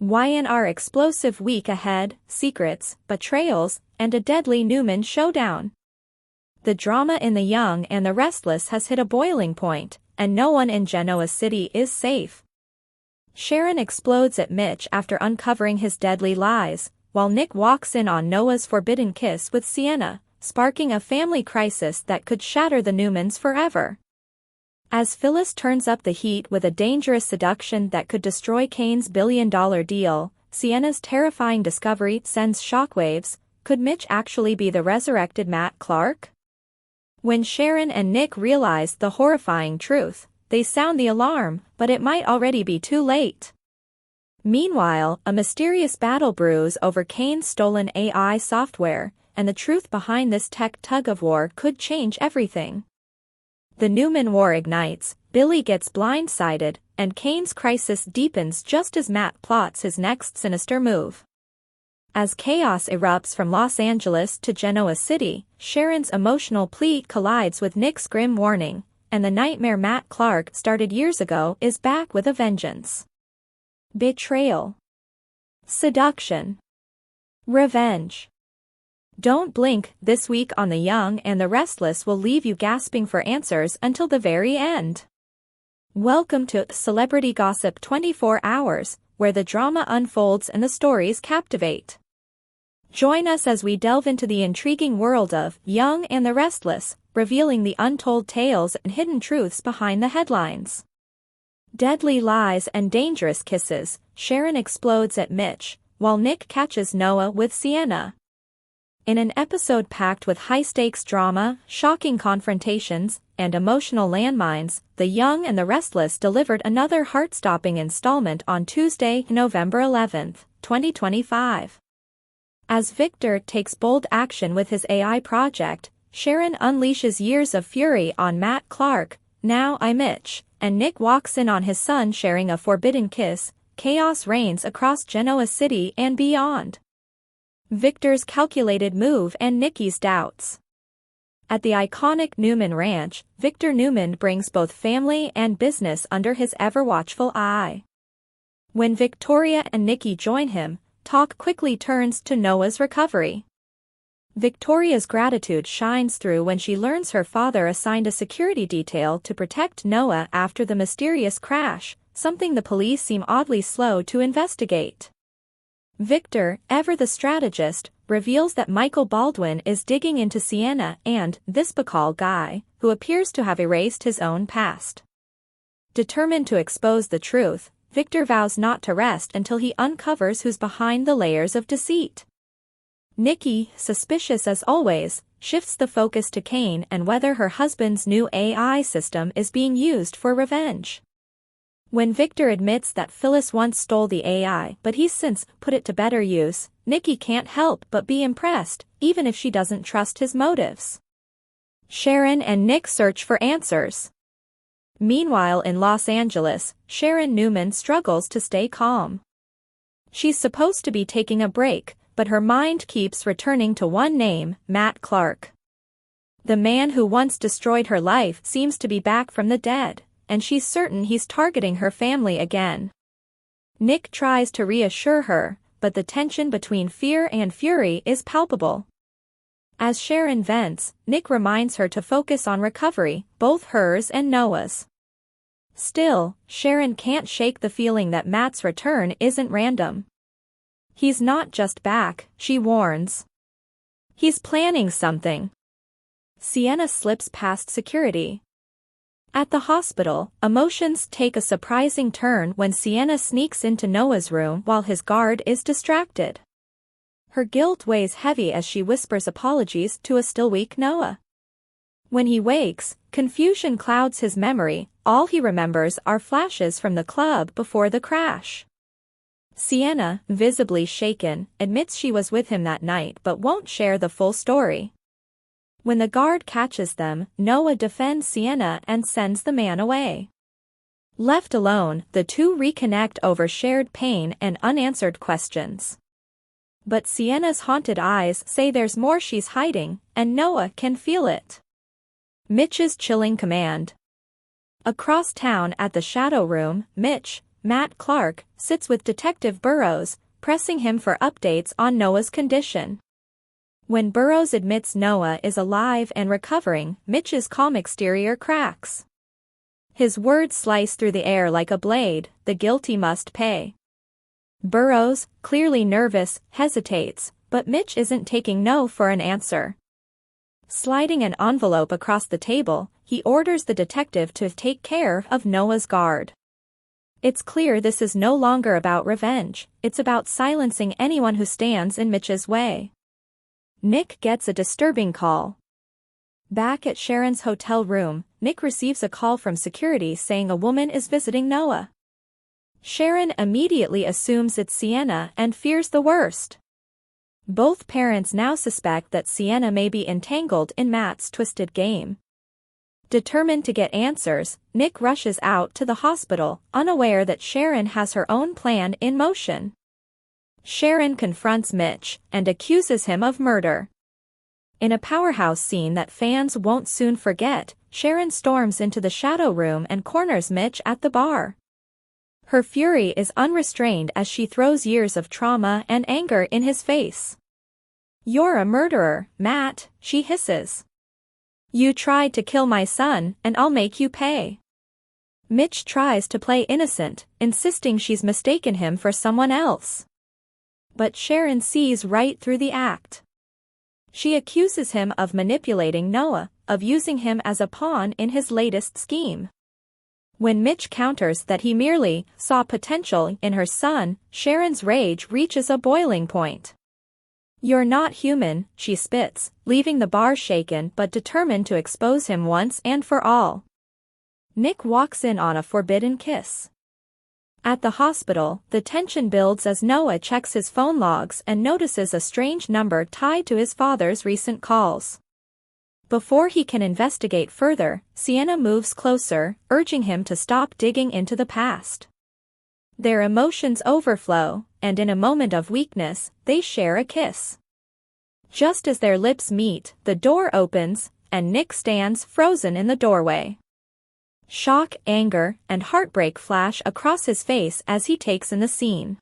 YNR explosive week ahead, secrets, betrayals, and a deadly Newman showdown. The drama in The Young and the Restless has hit a boiling point, and no one in Genoa City is safe. Sharon explodes at Mitch after uncovering his deadly lies, while Nick walks in on Noah's forbidden kiss with Sienna, sparking a family crisis that could shatter the Newmans forever. As Phyllis turns up the heat with a dangerous seduction that could destroy Kane's billion-dollar deal, Sienna's terrifying discovery sends shockwaves. Could Mitch actually be the resurrected Matt Clark? When Sharon and Nick realize the horrifying truth, they sound the alarm, but it might already be too late. Meanwhile, a mysterious battle brews over Kane's stolen AI software, and the truth behind this tech tug-of-war could change everything. The Newman war ignites, Billy gets blindsided, and Kane's crisis deepens just as Matt plots his next sinister move. As chaos erupts from Los Angeles to Genoa City, Sharon's emotional plea collides with Nick's grim warning, and the nightmare Matt Clark started years ago is back with a vengeance. Betrayal. Seduction. Revenge. Don't blink. This week on The Young and the Restless will leave you gasping for answers until the very end. Welcome to Celebrity Gossip 24 Hours, where the drama unfolds and the stories captivate. Join us as we delve into the intriguing world of Young and the Restless, revealing the untold tales and hidden truths behind the headlines. Deadly lies and dangerous kisses, Sharon explodes at Mitch, while Nick catches Noah with Sienna. In an episode packed with high-stakes drama, shocking confrontations, and emotional landmines, The Young and the Restless delivered another heart-stopping installment on Tuesday, November 11, 2025. As Victor takes bold action with his AI project, Sharon unleashes years of fury on Matt Clark, now Mitch, and Nick walks in on his son sharing a forbidden kiss. Chaos reigns across Genoa City and beyond. Victor's calculated move and Nikki's doubts. At the iconic Newman Ranch, Victor Newman brings both family and business under his ever-watchful eye. When Victoria and Nikki join him, talk quickly turns to Noah's recovery. Victoria's gratitude shines through when she learns her father assigned a security detail to protect Noah after the mysterious crash, something the police seem oddly slow to investigate. Victor, ever the strategist, reveals that Michael Baldwin is digging into Sienna and this Bacall guy, who appears to have erased his own past. Determined to expose the truth, Victor vows not to rest until he uncovers who's behind the layers of deceit. Nikki, suspicious as always, shifts the focus to Kane and whether her husband's new AI system is being used for revenge. When Victor admits that Phyllis once stole the AI but he's since put it to better use, Nikki can't help but be impressed, even if she doesn't trust his motives. Sharon and Nick search for answers. Meanwhile in Los Angeles, Sharon Newman struggles to stay calm. She's supposed to be taking a break, but her mind keeps returning to one name, Matt Clark. The man who once destroyed her life seems to be back from the dead, and she's certain he's targeting her family again. Nick tries to reassure her, but the tension between fear and fury is palpable. As Sharon vents, Nick reminds her to focus on recovery, both hers and Noah's. Still, Sharon can't shake the feeling that Matt's return isn't random. He's not just back, she warns. He's planning something. Sienna slips past security. At the hospital, emotions take a surprising turn when Sienna sneaks into Noah's room while his guard is distracted. Her guilt weighs heavy as she whispers apologies to a still weak Noah. When he wakes, confusion clouds his memory, all he remembers are flashes from the club before the crash. Sienna, visibly shaken, admits she was with him that night but won't share the full story. When the guard catches them, Noah defends Sienna and sends the man away. Left alone, the two reconnect over shared pain and unanswered questions. But Sienna's haunted eyes say there's more she's hiding, and Noah can feel it. Mitch's chilling command. Across town at the Shadow Room, Mitch, Matt Clark, sits with Detective Burrows, pressing him for updates on Noah's condition. When Burrows admits Noah is alive and recovering, Mitch's calm exterior cracks. His words slice through the air like a blade, "The guilty must pay." Burrows, clearly nervous, hesitates, but Mitch isn't taking no for an answer. Sliding an envelope across the table, he orders the detective to take care of Noah's guard. It's clear this is no longer about revenge, it's about silencing anyone who stands in Mitch's way. Nick gets a disturbing call. Back at Sharon's hotel room, Nick receives a call from security saying a woman is visiting Noah. Sharon immediately assumes it's Sienna and fears the worst. Both parents now suspect that Sienna may be entangled in Matt's twisted game. Determined to get answers, Nick rushes out to the hospital, unaware that Sharon has her own plan in motion. Sharon confronts Mitch and accuses him of murder. In a powerhouse scene that fans won't soon forget, Sharon storms into the shadow room and corners Mitch at the bar. Her fury is unrestrained as she throws years of trauma and anger in his face. "You're a murderer, Matt," she hisses. "You tried to kill my son, and I'll make you pay." Mitch tries to play innocent, insisting she's mistaken him for someone else. But Sharon sees right through the act. She accuses him of manipulating Noah, of using him as a pawn in his latest scheme. When Mitch counters that he merely saw potential in her son, Sharon's rage reaches a boiling point. "You're not human," she spits, leaving the bar shaken but determined to expose him once and for all. Nick walks in on a forbidden kiss. At the hospital, the tension builds as Noah checks his phone logs and notices a strange number tied to his father's recent calls. Before he can investigate further, Sienna moves closer, urging him to stop digging into the past. Their emotions overflow, and in a moment of weakness, they share a kiss. Just as their lips meet, the door opens, and Nick stands frozen in the doorway. Shock, anger, and heartbreak flash across his face as he takes in the scene.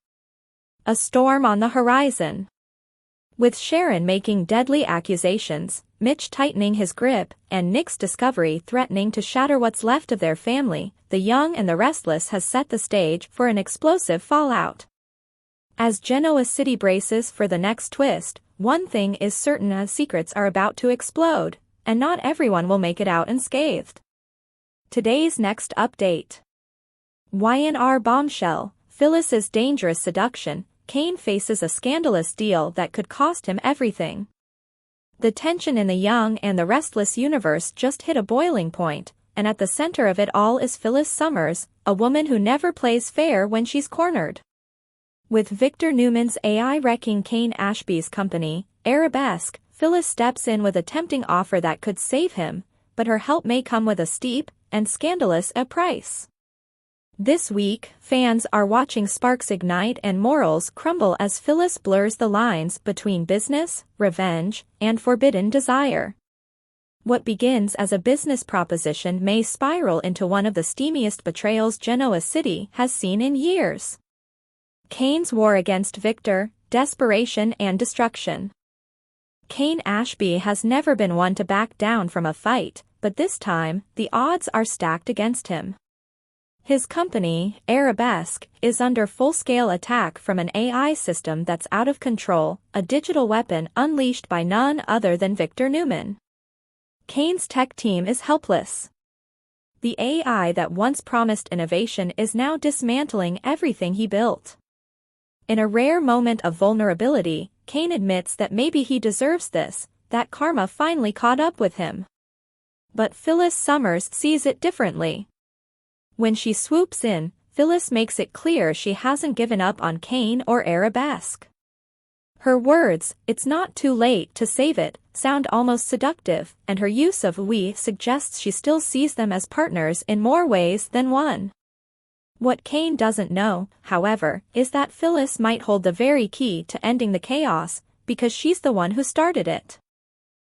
A storm on the horizon. With Sharon making deadly accusations, Mitch tightening his grip, and Nick's discovery threatening to shatter what's left of their family, The Young and the Restless has set the stage for an explosive fallout. As Genoa City braces for the next twist, one thing is certain: as secrets are about to explode, and not everyone will make it out unscathed. Today's next update. YNR bombshell, Phyllis's dangerous seduction, Kane faces a scandalous deal that could cost him everything. The tension in The Young and the Restless universe just hit a boiling point, and at the center of it all is Phyllis Summers, a woman who never plays fair when she's cornered. With Victor Newman's AI wrecking Kane Ashby's company, Arabesque, Phyllis steps in with a tempting offer that could save him, but her help may come with a steep and scandalous price. This week, fans are watching sparks ignite and morals crumble as Phyllis blurs the lines between business, revenge, and forbidden desire. What begins as a business proposition may spiral into one of the steamiest betrayals Genoa City has seen in years. Kane's war against Victor, desperation and destruction. Kane Ashby has never been one to back down from a fight, but this time, the odds are stacked against him. His company, Arabesque, is under full-scale attack from an AI system that's out of control, a digital weapon unleashed by none other than Victor Newman. Kane's tech team is helpless. The AI that once promised innovation is now dismantling everything he built. In a rare moment of vulnerability, Kane admits that maybe he deserves this, that karma finally caught up with him. But Phyllis Summers sees it differently. When she swoops in, Phyllis makes it clear she hasn't given up on Kane or Arabesque. Her words, "It's not too late to save it," sound almost seductive, and her use of "we" suggests she still sees them as partners in more ways than one. What Kane doesn't know, however, is that Phyllis might hold the very key to ending the chaos, because she's the one who started it.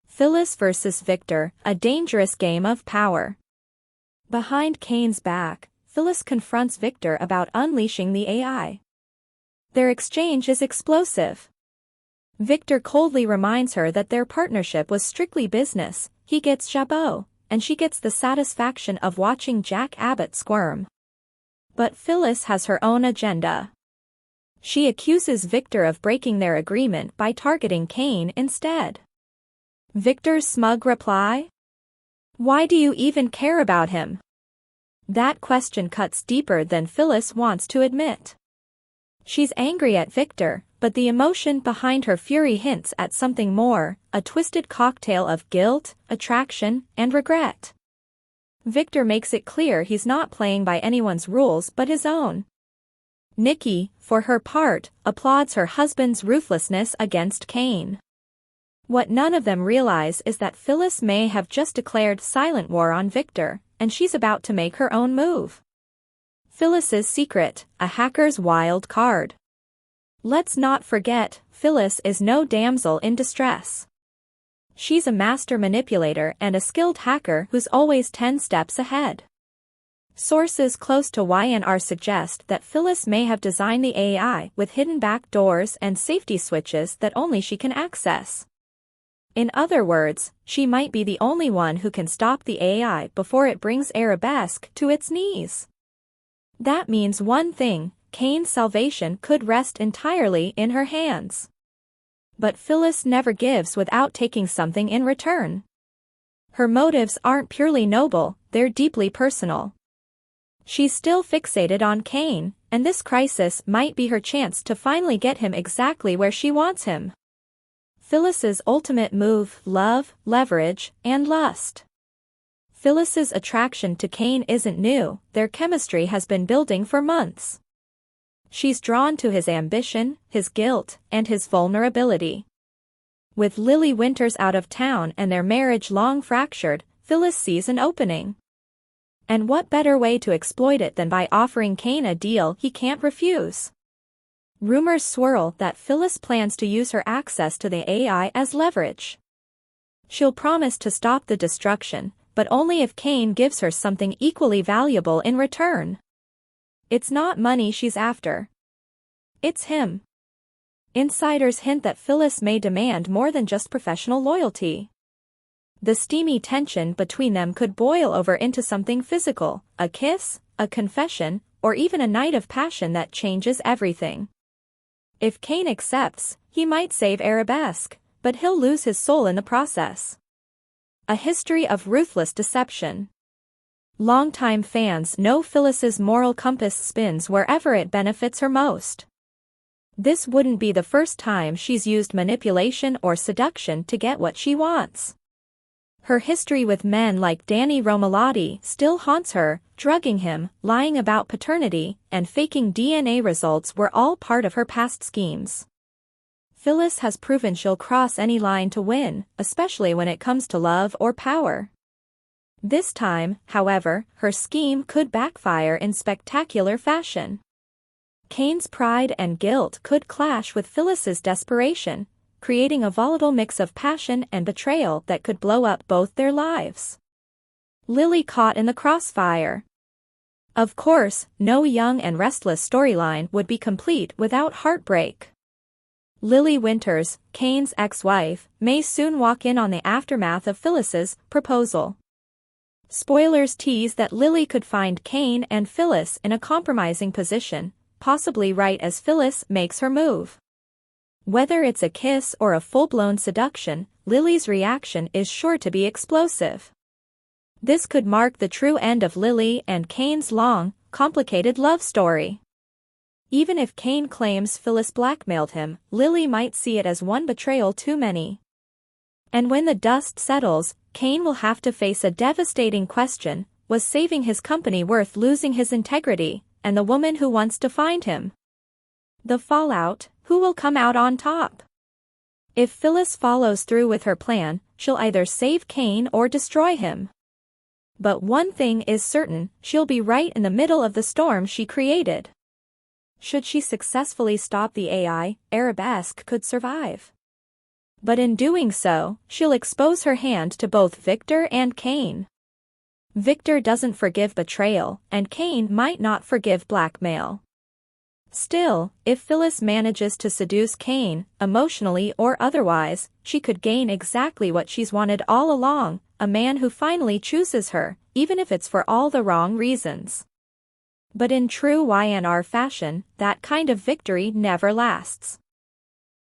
Phyllis versus Victor, a dangerous game of power. Behind Kane's back, Phyllis confronts Victor about unleashing the AI. Their exchange is explosive. Victor coldly reminds her that their partnership was strictly business. He gets jabot, and she gets the satisfaction of watching Jack Abbott squirm. But Phyllis has her own agenda. She accuses Victor of breaking their agreement by targeting Kane instead. Victor's smug reply? Why do you even care about him? That question cuts deeper than Phyllis wants to admit. She's angry at Victor, but the emotion behind her fury hints at something more, a twisted cocktail of guilt, attraction, and regret. Victor makes it clear he's not playing by anyone's rules but his own. Nikki, for her part, applauds her husband's ruthlessness against Kane. What none of them realize is that Phyllis may have just declared silent war on Victor, and she's about to make her own move. Phyllis's secret, a hacker's wild card. Let's not forget, Phyllis is no damsel in distress. She's a master manipulator and a skilled hacker who's always 10 steps ahead. Sources close to YNR suggest that Phyllis may have designed the AI with hidden back doors and safety switches that only she can access. In other words, she might be the only one who can stop the AI before it brings Arabesque to its knees. That means one thing, Kane's salvation could rest entirely in her hands. But Phyllis never gives without taking something in return. Her motives aren't purely noble, they're deeply personal. She's still fixated on Kane, and this crisis might be her chance to finally get him exactly where she wants him. Phyllis's ultimate move: love, leverage, and lust. Phyllis's attraction to Kane isn't new, their chemistry has been building for months. She's drawn to his ambition, his guilt, and his vulnerability. With Lily Winters out of town and their marriage long fractured, Phyllis sees an opening. And what better way to exploit it than by offering Kane a deal he can't refuse? Rumors swirl that Phyllis plans to use her access to the AI as leverage. She'll promise to stop the destruction, but only if Kane gives her something equally valuable in return. It's not money she's after. It's him. Insiders hint that Phyllis may demand more than just professional loyalty. The steamy tension between them could boil over into something physical, a kiss, a confession, or even a night of passion that changes everything. If Kane accepts, he might save Arabesque, but he'll lose his soul in the process. A history of ruthless deception. Longtime fans know Phyllis's moral compass spins wherever it benefits her most. This wouldn't be the first time she's used manipulation or seduction to get what she wants. Her history with men like Danny Romalotti still haunts her. Drugging him, lying about paternity, and faking DNA results were all part of her past schemes. Phyllis has proven she'll cross any line to win, especially when it comes to love or power. This time, however, her scheme could backfire in spectacular fashion. Kane's pride and guilt could clash with Phyllis's desperation, creating a volatile mix of passion and betrayal that could blow up both their lives. Lily caught in the crossfire. Of course, no Young and Restless storyline would be complete without heartbreak. Lily Winters, Kane's ex-wife, may soon walk in on the aftermath of Phyllis's proposal. Spoilers tease that Lily could find Kane and Phyllis in a compromising position, possibly right as Phyllis makes her move. Whether it's a kiss or a full-blown seduction, Lily's reaction is sure to be explosive. This could mark the true end of Lily and Kane's long, complicated love story. Even if Kane claims Phyllis blackmailed him, Lily might see it as one betrayal too many. And when the dust settles, Kane will have to face a devastating question: was saving his company worth losing his integrity, and the woman who wants to find him? The fallout: who will come out on top? If Phyllis follows through with her plan, she'll either save Kane or destroy him. But one thing is certain, she'll be right in the middle of the storm she created. Should she successfully stop the AI, Arabesque could survive. But in doing so, she'll expose her hand to both Victor and Kane. Victor doesn't forgive betrayal, and Cain might not forgive blackmail. Still, if Phyllis manages to seduce Cain, emotionally or otherwise, she could gain exactly what she's wanted all along, a man who finally chooses her, even if it's for all the wrong reasons. But in true YNR fashion, that kind of victory never lasts.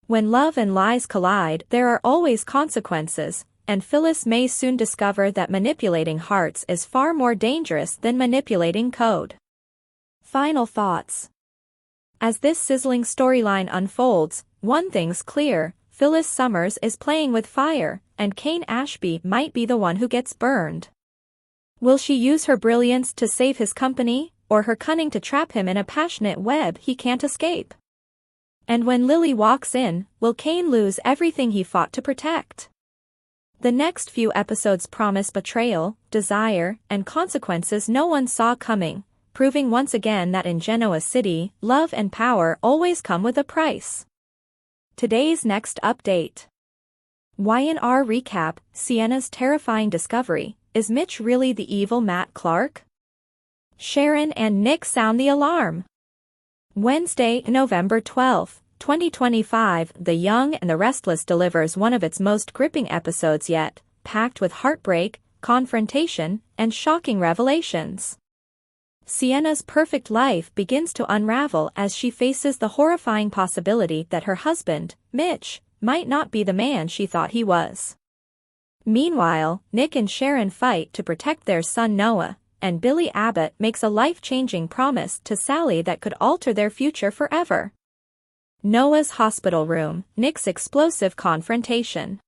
When love and lies collide, there are always consequences, and Phyllis may soon discover that manipulating hearts is far more dangerous than manipulating code. Final thoughts. As this sizzling storyline unfolds, one thing's clear: Phyllis Summers is playing with fire, and Cain Ashby might be the one who gets burned. Will she use her brilliance to save his company, or her cunning to trap him in a passionate web he can't escape? And when Lily walks in, will Cain lose everything he fought to protect? The next few episodes promise betrayal, desire, and consequences no one saw coming, proving once again that in Genoa City, love and power always come with a price. Today's next update. YNR recap: Sienna's terrifying discovery. Is Mitch really the evil Matt Clark? Sharon and Nick sound the alarm. Wednesday, November 12, 2025, The Young and the Restless delivers one of its most gripping episodes yet, packed with heartbreak, confrontation, and shocking revelations. Sienna's perfect life begins to unravel as she faces the horrifying possibility that her husband, Mitch, might not be the man she thought he was. Meanwhile, Nick and Sharon fight to protect their son Noah, and Billy Abbott makes a life-changing promise to Sally that could alter their future forever. Noah's hospital room, Nick's explosive confrontation.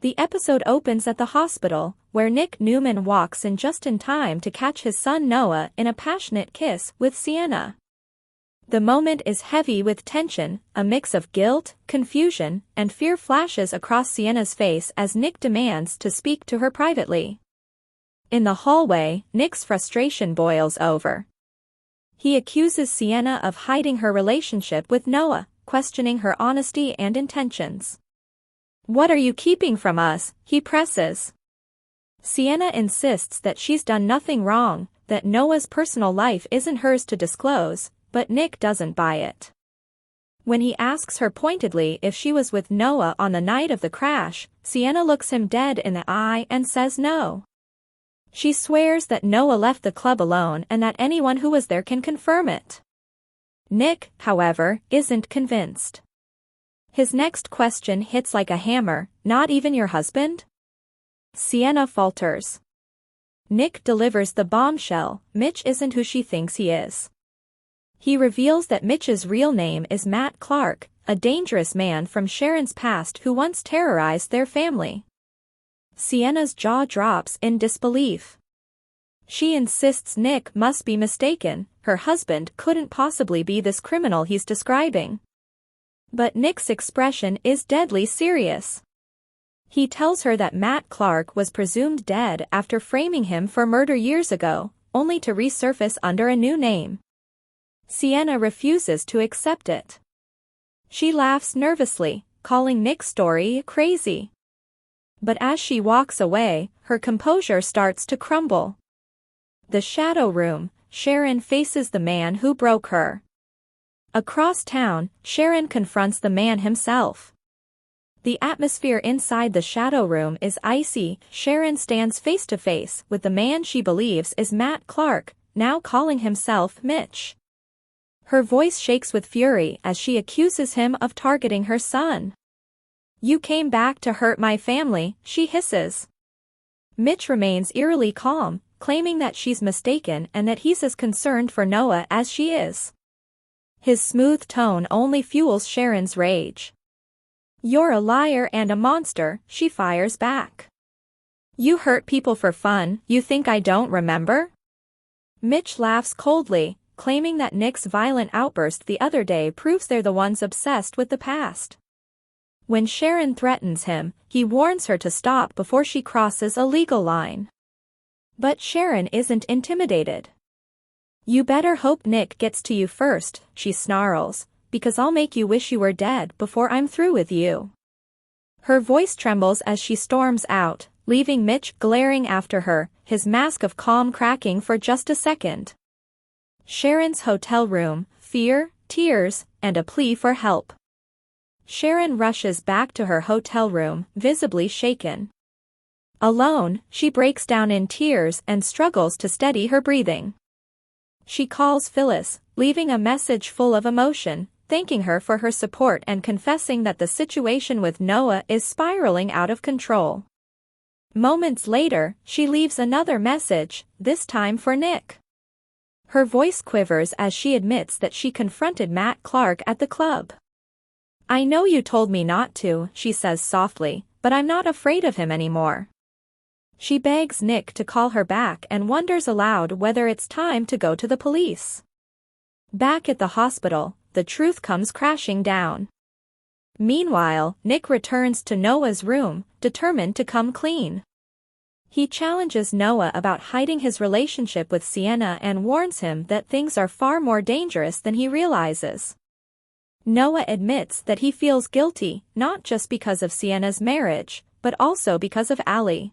The episode opens at the hospital, where Nick Newman walks in just in time to catch his son Noah in a passionate kiss with Sienna. The moment is heavy with tension, a mix of guilt, confusion, and fear flashes across Sienna's face as Nick demands to speak to her privately. In the hallway, Nick's frustration boils over. He accuses Sienna of hiding her relationship with Noah, questioning her honesty and intentions. "What are you keeping from us?" he presses. Sienna insists that she's done nothing wrong, that Noah's personal life isn't hers to disclose, but Nick doesn't buy it. When he asks her pointedly if she was with Noah on the night of the crash, Sienna looks him dead in the eye and says no. She swears that Noah left the club alone and that anyone who was there can confirm it. Nick, however, isn't convinced. His next question hits like a hammer: "Not even your husband?" Sienna falters. Nick delivers the bombshell: Mitch isn't who she thinks he is. He reveals that Mitch's real name is Matt Clark, a dangerous man from Sharon's past who once terrorized their family. Sienna's jaw drops in disbelief. She insists Nick must be mistaken, her husband couldn't possibly be this criminal he's describing. But Nick's expression is deadly serious. He tells her that Matt Clark was presumed dead after framing him for murder years ago, only to resurface under a new name. Sienna refuses to accept it. She laughs nervously, calling Nick's story crazy. But as she walks away, her composure starts to crumble. The shadow room, Sharon faces the man who broke her. Across town, Sharon confronts the man himself. The atmosphere inside the shadow room is icy. Sharon stands face to face with the man she believes is Matt Clark, now calling himself Mitch. Her voice shakes with fury as she accuses him of targeting her son. "You came back to hurt my family," she hisses. Mitch remains eerily calm, claiming that she's mistaken and that he's as concerned for Noah as she is. His smooth tone only fuels Sharon's rage. "You're a liar and a monster," she fires back. "You hurt people for fun, you think I don't remember?" Mitch laughs coldly, claiming that Nick's violent outburst the other day proves they're the ones obsessed with the past. When Sharon threatens him, he warns her to stop before she crosses a legal line. But Sharon isn't intimidated. "You better hope Nick gets to you first," she snarls, "because I'll make you wish you were dead before I'm through with you." Her voice trembles as she storms out, leaving Mitch glaring after her, his mask of calm cracking for just a second. Sharon's hotel room, fear, tears, and a plea for help. Sharon rushes back to her hotel room, visibly shaken. Alone, she breaks down in tears and struggles to steady her breathing. She calls Phyllis, leaving a message full of emotion, thanking her for her support and confessing that the situation with Noah is spiraling out of control. Moments later, she leaves another message, this time for Nick. Her voice quivers as she admits that she confronted Matt Clark at the club. "I know you told me not to," she says softly, "but I'm not afraid of him anymore." She begs Nick to call her back and wonders aloud whether it's time to go to the police. Back at the hospital, the truth comes crashing down. Meanwhile, Nick returns to Noah's room, determined to come clean. He challenges Noah about hiding his relationship with Sienna and warns him that things are far more dangerous than he realizes. Noah admits that he feels guilty, not just because of Sienna's marriage, but also because of Allie.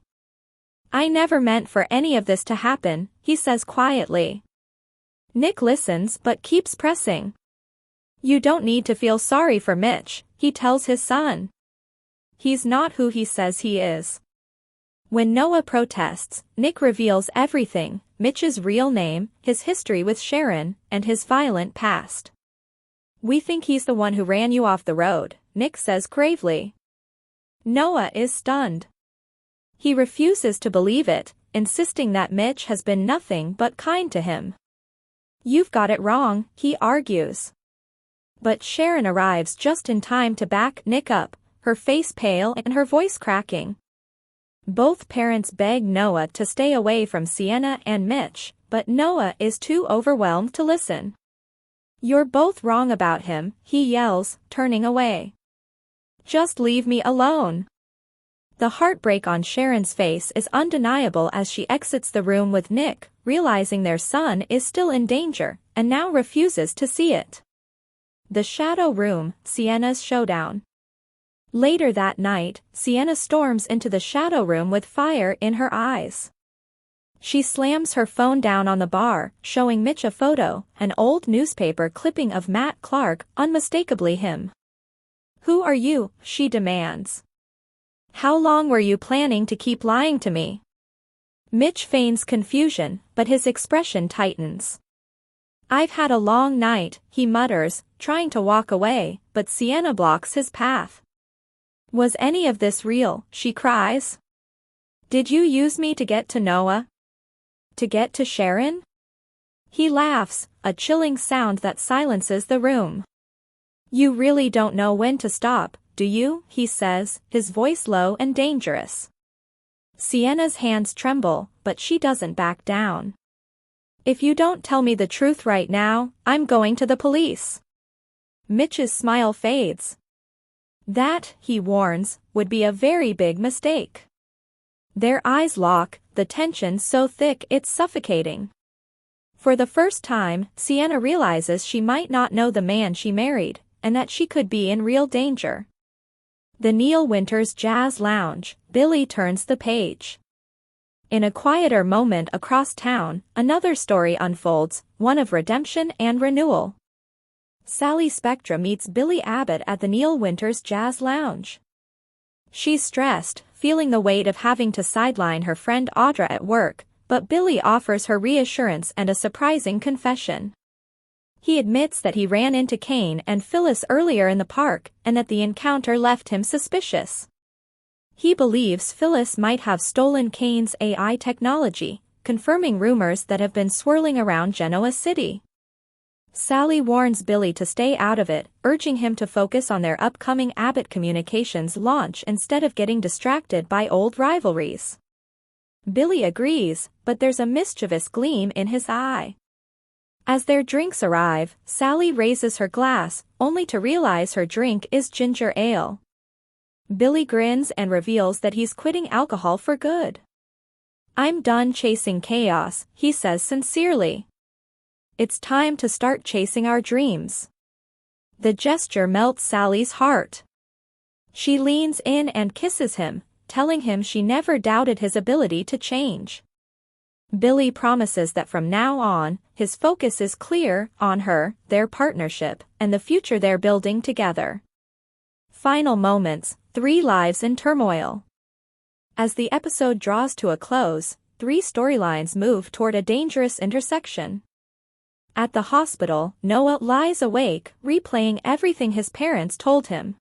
"I never meant for any of this to happen," he says quietly. Nick listens but keeps pressing. "You don't need to feel sorry for Mitch," he tells his son. "He's not who he says he is." When Noah protests, Nick reveals everything, Mitch's real name, his history with Sharon, and his violent past. "We think he's the one who ran you off the road," Nick says gravely. Noah is stunned. He refuses to believe it, insisting that Mitch has been nothing but kind to him. "You've got it wrong," he argues. But Sharon arrives just in time to back Nick up, her face pale and her voice cracking. Both parents beg Noah to stay away from Sienna and Mitch, but Noah is too overwhelmed to listen. "You're both wrong about him," he yells, turning away. "Just leave me alone." The heartbreak on Sharon's face is undeniable as she exits the room with Nick, realizing their son is still in danger, and now refuses to see it. The Shadow Room, Sienna's showdown. Later that night, Sienna storms into the Shadow Room with fire in her eyes. She slams her phone down on the bar, showing Mitch a photo, an old newspaper clipping of Matt Clark, unmistakably him. "Who are you?" she demands. "How long were you planning to keep lying to me?" Mitch feigns confusion, but his expression tightens. "I've had a long night," he mutters, trying to walk away, but Sienna blocks his path. "Was any of this real?" she cries. "Did you use me to get to Noah? To get to Sharon?" He laughs, a chilling sound that silences the room. "You really don't know when to stop, do you?" he says, his voice low and dangerous. Sienna's hands tremble, but she doesn't back down. "If you don't tell me the truth right now, I'm going to the police." Mitch's smile fades. That, he warns, would be a very big mistake. Their eyes lock, the tension so thick it's suffocating. For the first time, Sienna realizes she might not know the man she married, and that she could be in real danger. The Neil Winters Jazz Lounge, Billy turns the page. In a quieter moment across town, another story unfolds, one of redemption and renewal. Sally Spectra meets Billy Abbott at the Neil Winters Jazz Lounge. She's stressed, feeling the weight of having to sideline her friend Audra at work, but Billy offers her reassurance and a surprising confession. He admits that he ran into Kane and Phyllis earlier in the park, and that the encounter left him suspicious. He believes Phyllis might have stolen Kane's AI technology, confirming rumors that have been swirling around Genoa City. Sally warns Billy to stay out of it, urging him to focus on their upcoming Abbott Communications launch instead of getting distracted by old rivalries. Billy agrees, but there's a mischievous gleam in his eye. As their drinks arrive, Sally raises her glass, only to realize her drink is ginger ale. Billy grins and reveals that he's quitting alcohol for good. "I'm done chasing chaos," he says sincerely. "It's time to start chasing our dreams." The gesture melts Sally's heart. She leans in and kisses him, telling him she never doubted his ability to change. Billy promises that from now on, his focus is clear on her, their partnership, and the future they're building together. Final moments, 3 lives in turmoil. As the episode draws to a close, 3 storylines move toward a dangerous intersection. At the hospital, Noah lies awake, replaying everything his parents told him.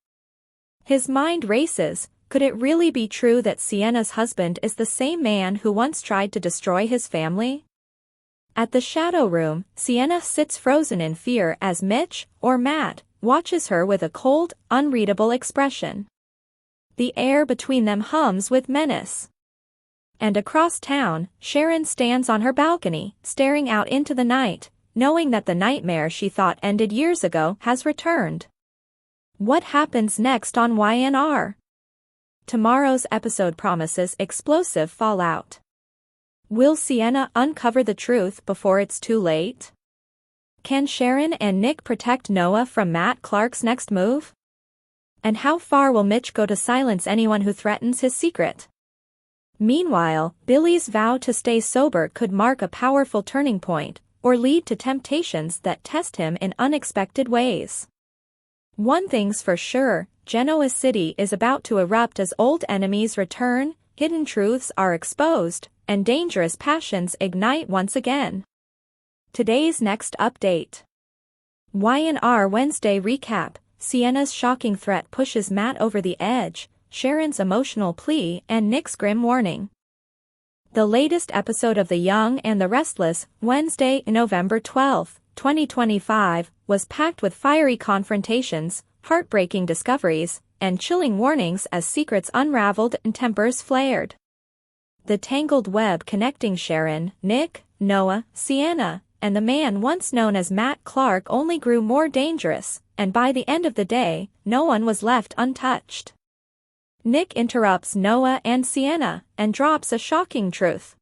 His mind races. Could it really be true that Sienna's husband is the same man who once tried to destroy his family? At the shadow room, Sienna sits frozen in fear as Mitch, or Matt, watches her with a cold, unreadable expression. The air between them hums with menace. And across town, Sharon stands on her balcony, staring out into the night, knowing that the nightmare she thought ended years ago has returned. What happens next on YNR? Tomorrow's episode promises explosive fallout. Will Sienna uncover the truth before it's too late? Can Sharon and Nick protect Noah from Matt Clark's next move? And how far will Mitch go to silence anyone who threatens his secret? Meanwhile, Billy's vow to stay sober could mark a powerful turning point, or lead to temptations that test him in unexpected ways. One thing's for sure, Genoa City is about to erupt as old enemies return, hidden truths are exposed, and dangerous passions ignite once again. Today's next update. YNR Wednesday recap. Sienna's shocking threat pushes Matt over the edge, Sharon's emotional plea and Nick's grim warning. The latest episode of The Young and the Restless, Wednesday, November 12, 2025, was packed with fiery confrontations, heartbreaking discoveries, and chilling warnings as secrets unraveled and tempers flared. The tangled web connecting Sharon, Nick, Noah, Sienna, and the man once known as Matt Clark only grew more dangerous, and by the end of the day, no one was left untouched. Nick interrupts Noah and Sienna, and drops a shocking truth.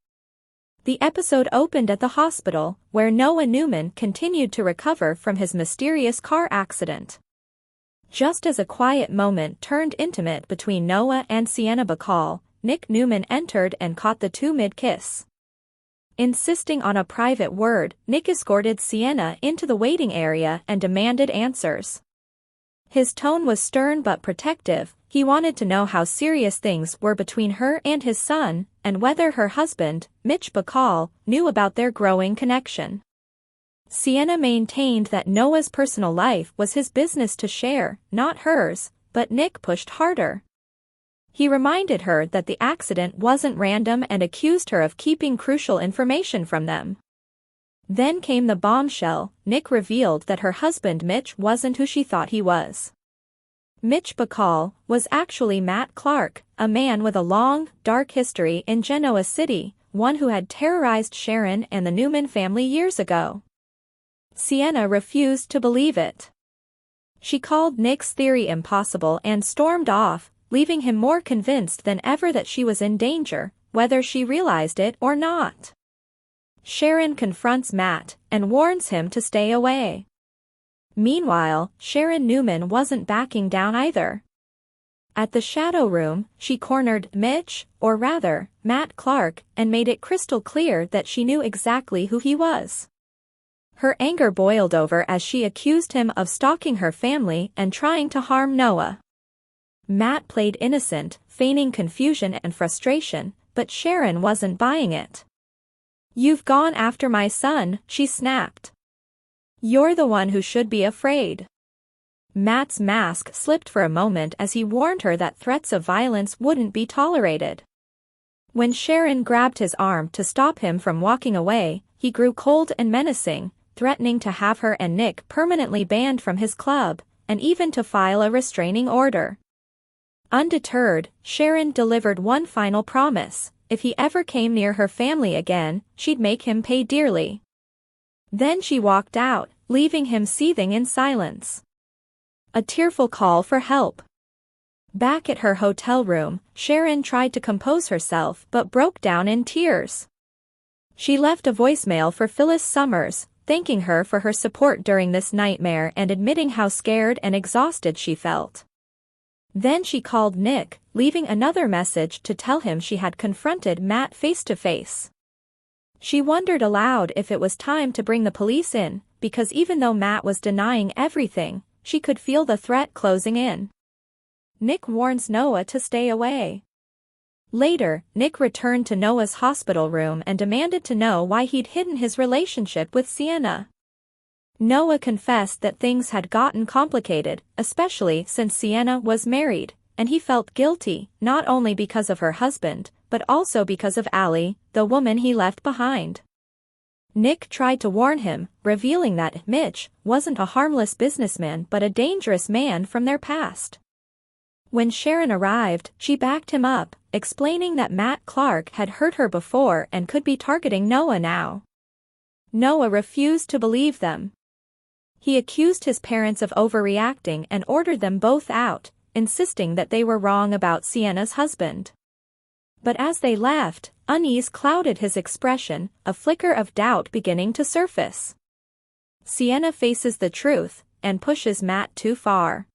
The episode opened at the hospital, where Noah Newman continued to recover from his mysterious car accident. Just as a quiet moment turned intimate between Noah and Sienna Bacall, Nick Newman entered and caught the two mid-kiss. Insisting on a private word, Nick escorted Sienna into the waiting area and demanded answers. His tone was stern but protective. He wanted to know how serious things were between her and his son, and whether her husband, Mitch Bacall, knew about their growing connection. Sienna maintained that Noah's personal life was his business to share, not hers, but Nick pushed harder. He reminded her that the accident wasn't random and accused her of keeping crucial information from them. Then came the bombshell. Nick revealed that her husband Mitch wasn't who she thought he was. Mitch Bacall was actually Matt Clark, a man with a long, dark history in Genoa City, one who had terrorized Sharon and the Newman family years ago. Sienna refused to believe it. She called Nick's theory impossible and stormed off, leaving him more convinced than ever that she was in danger, whether she realized it or not. Sharon confronts Matt and warns him to stay away. Meanwhile, Sharon Newman wasn't backing down either. At the shadow room, she cornered Mitch, or rather, Matt Clark, and made it crystal clear that she knew exactly who he was. Her anger boiled over as she accused him of stalking her family and trying to harm Noah. Matt played innocent, feigning confusion and frustration, but Sharon wasn't buying it. "You've gone after my son," she snapped. "You're the one who should be afraid." Matt's mask slipped for a moment as he warned her that threats of violence wouldn't be tolerated. When Sharon grabbed his arm to stop him from walking away, he grew cold and menacing, threatening to have her and Nick permanently banned from his club, and even to file a restraining order. Undeterred, Sharon delivered one final promise: if he ever came near her family again, she'd make him pay dearly. Then she walked out, leaving him seething in silence. A tearful call for help. Back at her hotel room, Sharon tried to compose herself but broke down in tears. She left a voicemail for Phyllis Summers, thanking her for her support during this nightmare and admitting how scared and exhausted she felt. Then she called Nick, leaving another message to tell him she had confronted Matt face to face. She wondered aloud if it was time to bring the police in, because even though Matt was denying everything, she could feel the threat closing in. Nick warns Noah to stay away. Later, Nick returned to Noah's hospital room and demanded to know why he'd hidden his relationship with Sienna. Noah confessed that things had gotten complicated, especially since Sienna was married, and he felt guilty, not only because of her husband, but also because of Allie, the woman he left behind. Nick tried to warn him, revealing that Mitch wasn't a harmless businessman but a dangerous man from their past. When Sharon arrived, she backed him up, explaining that Matt Clark had hurt her before and could be targeting Noah now. Noah refused to believe them. He accused his parents of overreacting and ordered them both out, insisting that they were wrong about Sienna's husband. But as they left, unease clouded his expression, a flicker of doubt beginning to surface. Sienna faces the truth, and pushes Matt too far.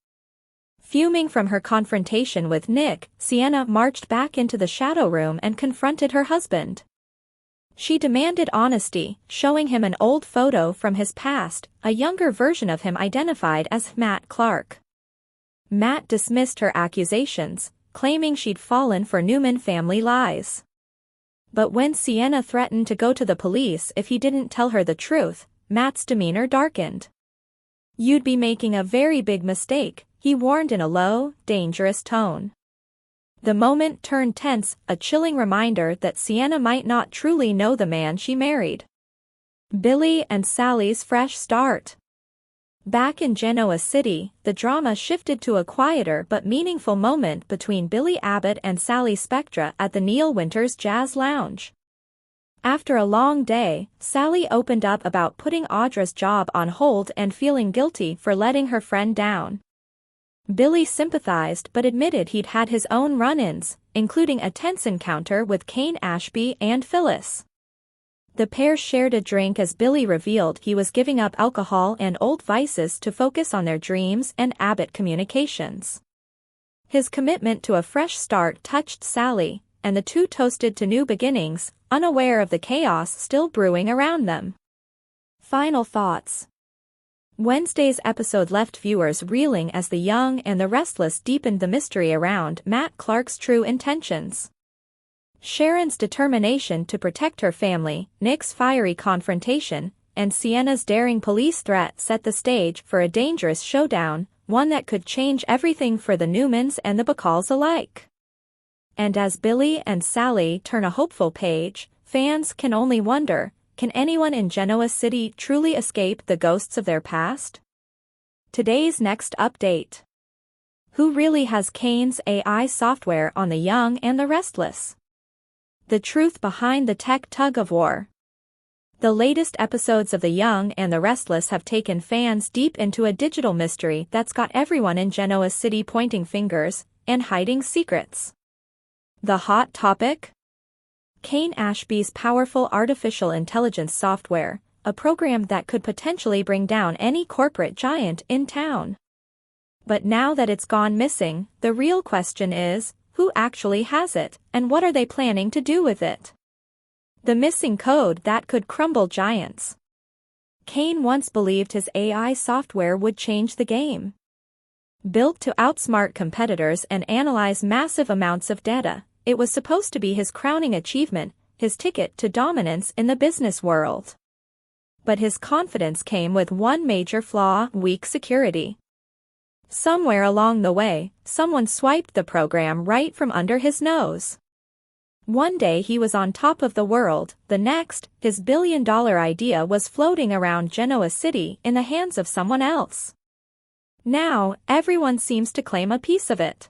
Fuming from her confrontation with Nick, Sienna marched back into the shadow room and confronted her husband. She demanded honesty, showing him an old photo from his past, a younger version of him identified as Matt Clark. Matt dismissed her accusations, claiming she'd fallen for Newman family lies. But when Sienna threatened to go to the police if he didn't tell her the truth, Matt's demeanor darkened. "You'd be making a very big mistake," he warned in a low, dangerous tone. The moment turned tense, a chilling reminder that Sienna might not truly know the man she married. Billy and Sally's fresh start. Back in Genoa City, the drama shifted to a quieter but meaningful moment between Billy Abbott and Sally Spectra at the Neil Winters Jazz Lounge. After a long day, Sally opened up about putting Audra's job on hold and feeling guilty for letting her friend down. Billy sympathized but admitted he'd had his own run-ins, including a tense encounter with Kane Ashby and Phyllis. The pair shared a drink as Billy revealed he was giving up alcohol and old vices to focus on their dreams and Abbott communications. His commitment to a fresh start touched Sally, and the two toasted to new beginnings, unaware of the chaos still brewing around them. Final thoughts. Wednesday's episode left viewers reeling as The Young and the Restless deepened the mystery around Matt Clark's true intentions. Sharon's determination to protect her family, Nick's fiery confrontation, and Sienna's daring police threat set the stage for a dangerous showdown, one that could change everything for the Newmans and the Bacalls alike. And as Billy and Sally turn a hopeful page, fans can only wonder, can anyone in Genoa City truly escape the ghosts of their past? Today's next update. Who really has Kane's AI software on The Young and the Restless? The truth behind the tech tug-of-war. The latest episodes of The Young and the Restless have taken fans deep into a digital mystery that's got everyone in Genoa City pointing fingers and hiding secrets. The hot topic? Kane Ashby's powerful artificial intelligence software, a program that could potentially bring down any corporate giant in town. But now that it's gone missing, the real question is, who actually has it, and what are they planning to do with it? The missing code that could crumble giants. Kane once believed his AI software would change the game. Built to outsmart competitors and analyze massive amounts of data, it was supposed to be his crowning achievement, his ticket to dominance in the business world. But his confidence came with one major flaw: weak security. Somewhere along the way, someone swiped the program right from under his nose. One day he was on top of the world, the next, his billion-dollar idea was floating around Genoa City in the hands of someone else. Now, everyone seems to claim a piece of it.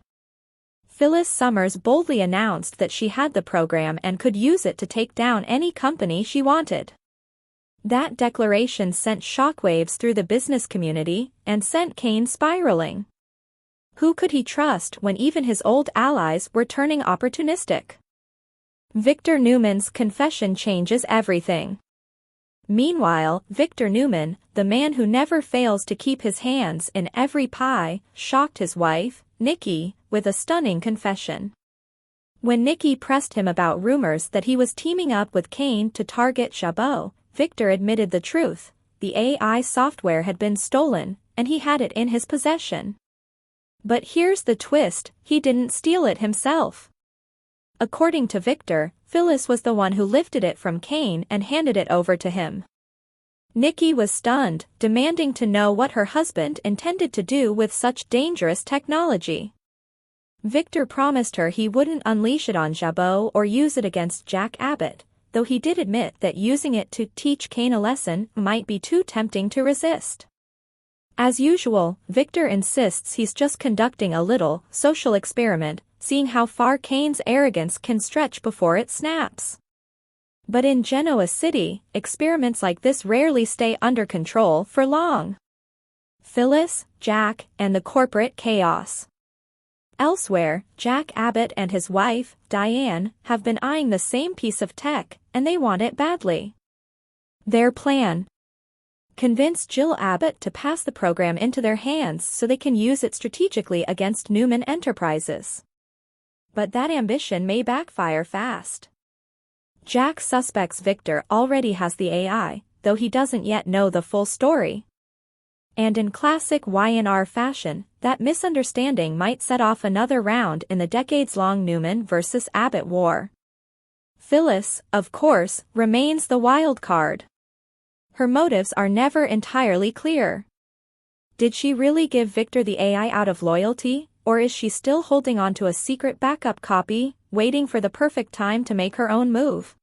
Phyllis Summers boldly announced that she had the program and could use it to take down any company she wanted. That declaration sent shockwaves through the business community and sent Kane spiraling. Who could he trust when even his old allies were turning opportunistic? Victor Newman's confession changes everything. Meanwhile, Victor Newman, the man who never fails to keep his hands in every pie, shocked his wife, Nikki, with a stunning confession. When Nikki pressed him about rumors that he was teaming up with Kane to target Chabot, Victor admitted the truth: the AI software had been stolen, and he had it in his possession. But here's the twist: he didn't steal it himself. According to Victor, Phyllis was the one who lifted it from Kane and handed it over to him. Nikki was stunned, demanding to know what her husband intended to do with such dangerous technology. Victor promised her he wouldn't unleash it on Chabot or use it against Jack Abbott, though he did admit that using it to teach Kane a lesson might be too tempting to resist. As usual, Victor insists he's just conducting a little social experiment, seeing how far Kane's arrogance can stretch before it snaps. But in Genoa City, experiments like this rarely stay under control for long. Phyllis, Jack, and the corporate chaos. Elsewhere, Jack Abbott and his wife, Diane, have been eyeing the same piece of tech, and they want it badly. Their plan: convince Jill Abbott to pass the program into their hands so they can use it strategically against Newman Enterprises. But that ambition may backfire fast. Jack suspects Victor already has the AI, though he doesn't yet know the full story. And in classic Y&R fashion, that misunderstanding might set off another round in the decades-long Newman versus Abbott war. Phyllis, of course, remains the wild card. Her motives are never entirely clear. Did she really give Victor the AI out of loyalty, or is she still holding on to a secret backup copy, waiting for the perfect time to make her own move?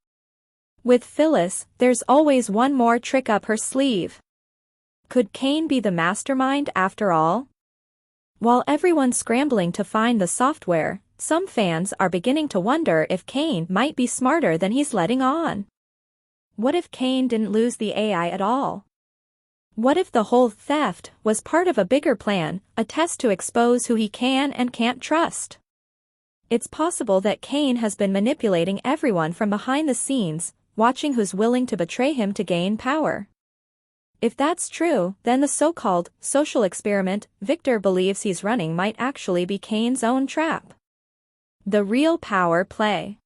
With Phyllis, there's always one more trick up her sleeve. Could Kane be the mastermind after all? While everyone's scrambling to find the software, some fans are beginning to wonder if Kane might be smarter than he's letting on. What if Kane didn't lose the AI at all? What if the whole theft was part of a bigger plan, a test to expose who he can and can't trust? It's possible that Kane has been manipulating everyone from behind the scenes, watching who's willing to betray him to gain power. If that's true, then the so-called social experiment Victor believes he's running might actually be Kane's own trap. The real power play.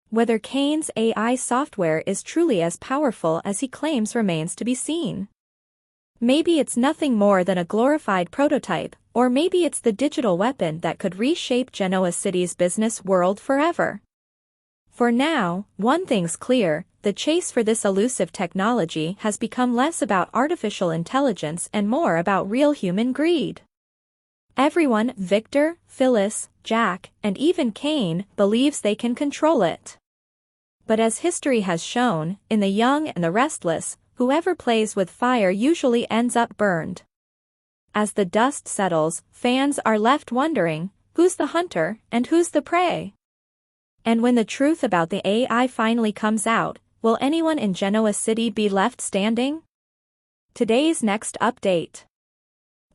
Whether Kane's AI software is truly as powerful as he claims remains to be seen. Maybe it's nothing more than a glorified prototype, or maybe it's the digital weapon that could reshape Genoa City's business world forever. For now, one thing's clear: the chase for this elusive technology has become less about artificial intelligence and more about real human greed. Everyone, Victor, Phyllis, Jack, and even Kane, believes they can control it. But as history has shown, in The Young and the Restless, whoever plays with fire usually ends up burned. As the dust settles, fans are left wondering, who's the hunter and who's the prey? And when the truth about the AI finally comes out, will anyone in Genoa City be left standing? Today's next update.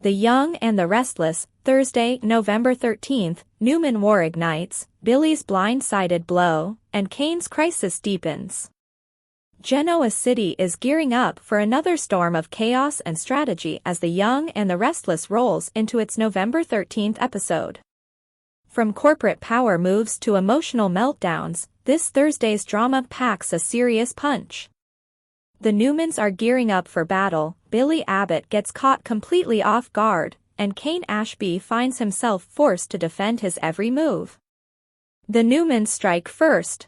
The Young and the Restless, Thursday, November 13th, Newman war ignites, Billy's blindsided blow, and Kane's crisis deepens. Genoa City is gearing up for another storm of chaos and strategy as The Young and the Restless rolls into its November 13th episode. From corporate power moves to emotional meltdowns, this Thursday's drama packs a serious punch. The Newmans are gearing up for battle, Billy Abbott gets caught completely off guard, and Kane Ashby finds himself forced to defend his every move. The Newmans strike first.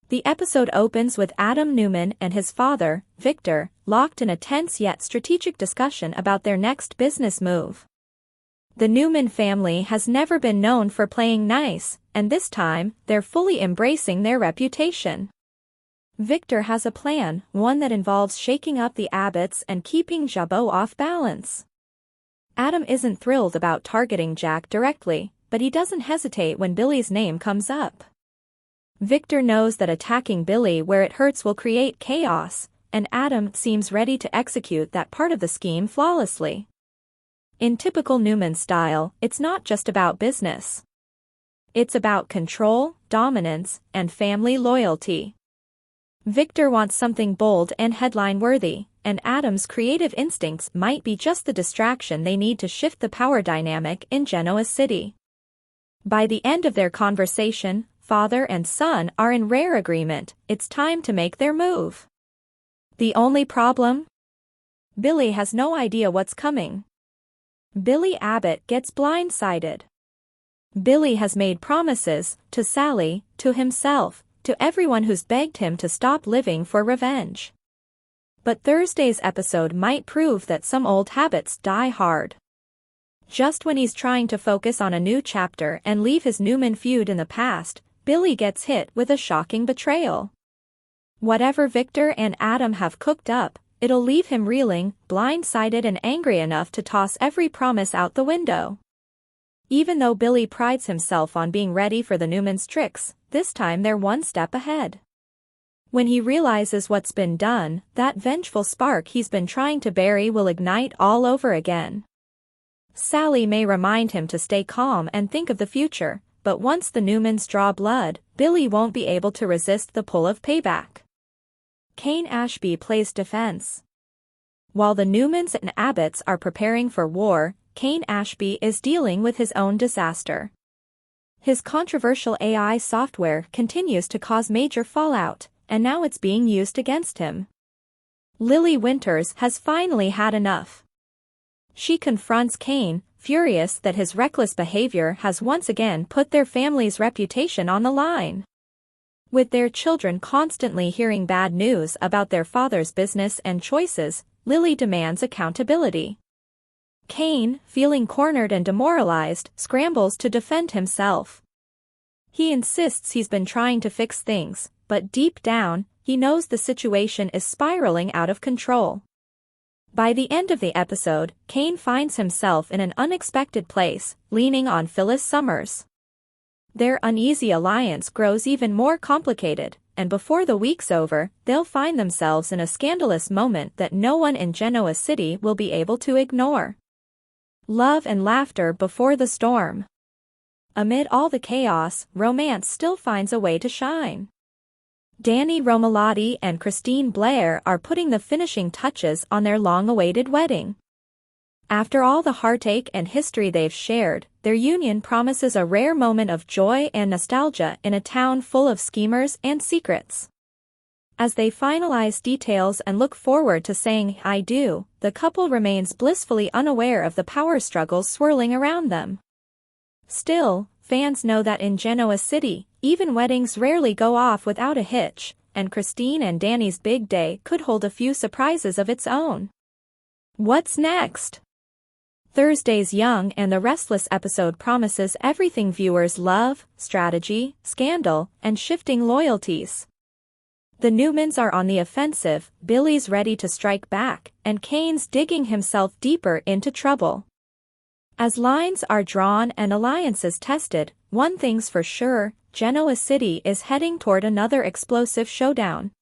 The episode opens with Adam Newman and his father, Victor, locked in a tense yet strategic discussion about their next business move. The Newman family has never been known for playing nice, and this time, they're fully embracing their reputation. Victor has a plan, one that involves shaking up the Abbotts and keeping Chabot off balance. Adam isn't thrilled about targeting Jack directly, but he doesn't hesitate when Billy's name comes up. Victor knows that attacking Billy where it hurts will create chaos, and Adam seems ready to execute that part of the scheme flawlessly. In typical Newman style, it's not just about business. It's about control, dominance, and family loyalty. Victor wants something bold and headline-worthy, and Adam's creative instincts might be just the distraction they need to shift the power dynamic in Genoa City. By the end of their conversation, father and son are in rare agreement. It's time to make their move. The only problem? Billy has no idea what's coming. Billy Abbott gets blindsided. Billy has made promises, to Sally, to himself, to everyone who's begged him to stop living for revenge. But Thursday's episode might prove that some old habits die hard. Just when he's trying to focus on a new chapter and leave his Newman feud in the past, Billy gets hit with a shocking betrayal. Whatever Victor and Adam have cooked up, it'll leave him reeling, blindsided and angry enough to toss every promise out the window. Even though Billy prides himself on being ready for the Newman's tricks, this time they're one step ahead. When he realizes what's been done, that vengeful spark he's been trying to bury will ignite all over again. Sally may remind him to stay calm and think of the future, but once the Newmans draw blood, Billy won't be able to resist the pull of payback. Kane Ashby plays defense. While the Newmans and Abbotts are preparing for war, Kane Ashby is dealing with his own disaster. His controversial AI software continues to cause major fallout, and now it's being used against him. Lily Winters has finally had enough. She confronts Kane, furious that his reckless behavior has once again put their family's reputation on the line. With their children constantly hearing bad news about their father's business and choices, Lily demands accountability. Kane, feeling cornered and demoralized, scrambles to defend himself. He insists he's been trying to fix things, but deep down, he knows the situation is spiraling out of control. By the end of the episode, Kane finds himself in an unexpected place, leaning on Phyllis Summers. Their uneasy alliance grows even more complicated, and before the week's over, they'll find themselves in a scandalous moment that no one in Genoa City will be able to ignore. Love and laughter before the storm. Amid all the chaos, romance still finds a way to shine. Danny Romalotti and Christine Blair are putting the finishing touches on their long-awaited wedding. After all the heartache and history they've shared, their union promises a rare moment of joy and nostalgia in a town full of schemers and secrets. As they finalize details and look forward to saying "I do," the couple remains blissfully unaware of the power struggles swirling around them. Still, fans know that in Genoa City, even weddings rarely go off without a hitch, and Christine and Danny's big day could hold a few surprises of its own. What's next? Thursday's Young and the Restless episode promises everything viewers love: strategy, scandal, and shifting loyalties. The Newmans are on the offensive, Billy's ready to strike back, and Kane's digging himself deeper into trouble. As lines are drawn and alliances tested, one thing's for sure: Genoa City is heading toward another explosive showdown.